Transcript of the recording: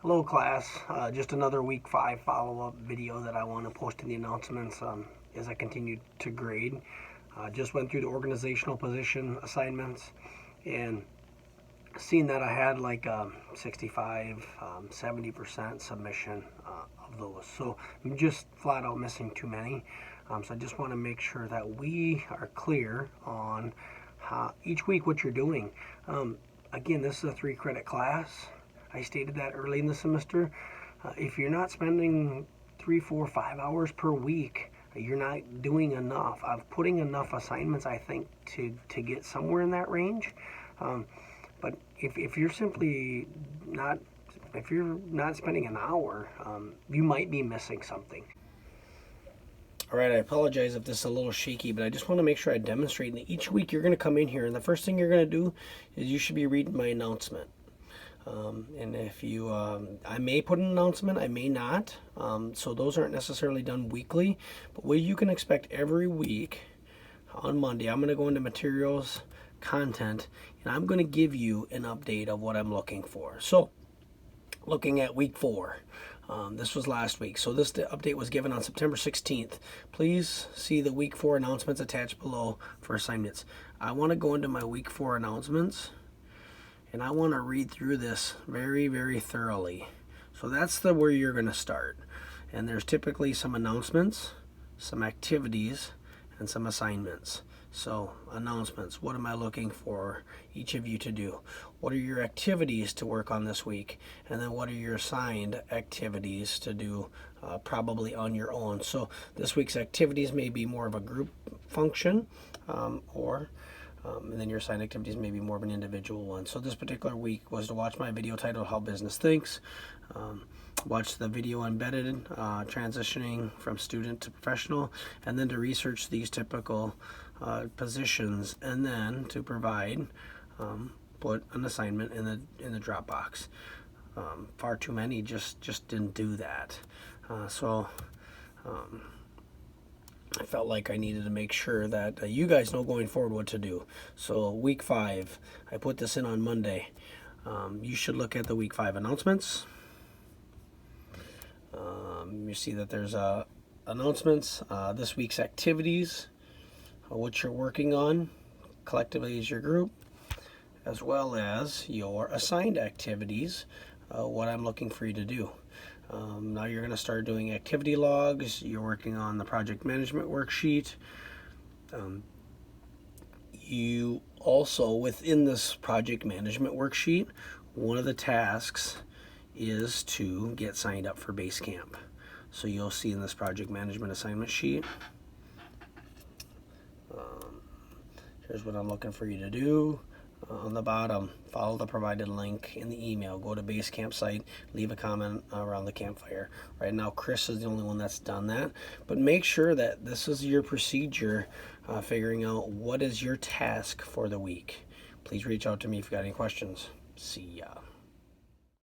Hello class, just another week 5 follow-up video that I want to post in the announcements as I continue to grade. Just went through the organizational position assignments and seeing that I had like 65, 70% submission of those. So I'm just flat out missing too many. So I just want to make sure that we are clear on each week what you're doing. Again, this is a 3-credit class. I stated that early in the semester. If you're not spending 3, 4, 5 hours per week, you're not doing enough. I'm putting enough assignments, I think, to get somewhere in that range. But if you're simply not, if you're not spending an hour, you might be missing something. All right, I apologize if this is a little shaky, but I just want to make sure I demonstrate that each week you're going to come in here, and the first thing you're going to do is you should be reading my announcement. And if you, I may put an announcement, I may not. So those aren't necessarily done weekly, but what you can expect every week on Monday, I'm going to go into materials, content, and I'm going to give you an update of what I'm looking for. So looking at week 4, this was last week. So this update was given on September 16th. Please see the week 4 announcements attached below for assignments. I want to go into my week 4 announcements, and I want to read through this very, very thoroughly. So that's where you're going to start. And there's typically some announcements, some activities, and some assignments. So announcements, what am I looking for each of you to do? What are your activities to work on this week? And then what are your assigned activities to do probably on your own? So this week's activities may be more of a group function and then your assigned activities may be more of an individual one. So this particular week was to watch my video titled How Business Thinks, watch the video embedded, transitioning from student to professional, and then to research these typical positions, and then to provide, put an assignment in the Dropbox. Far too many just didn't do that. I felt like I needed to make sure that you guys know going forward what to do. So week 5, I put this in on Monday. You should look at the week 5 announcements. You see that there's announcements, this week's activities, what you're working on collectively as your group, as well as your assigned activities, what I'm looking for you to do. Now you're going to start doing activity logs. You're working on the project management worksheet. You also, within this project management worksheet, one of the tasks is to get signed up for Basecamp. So you'll see in this project management assignment sheet, here's what I'm looking for you to do. On the bottom, follow the provided link in the email. Go to Basecamp site, leave a comment around the campfire. Right now, Chris is the only one that's done that. But make sure that this is your procedure, figuring out what is your task for the week. Please reach out to me if you got any questions. See ya.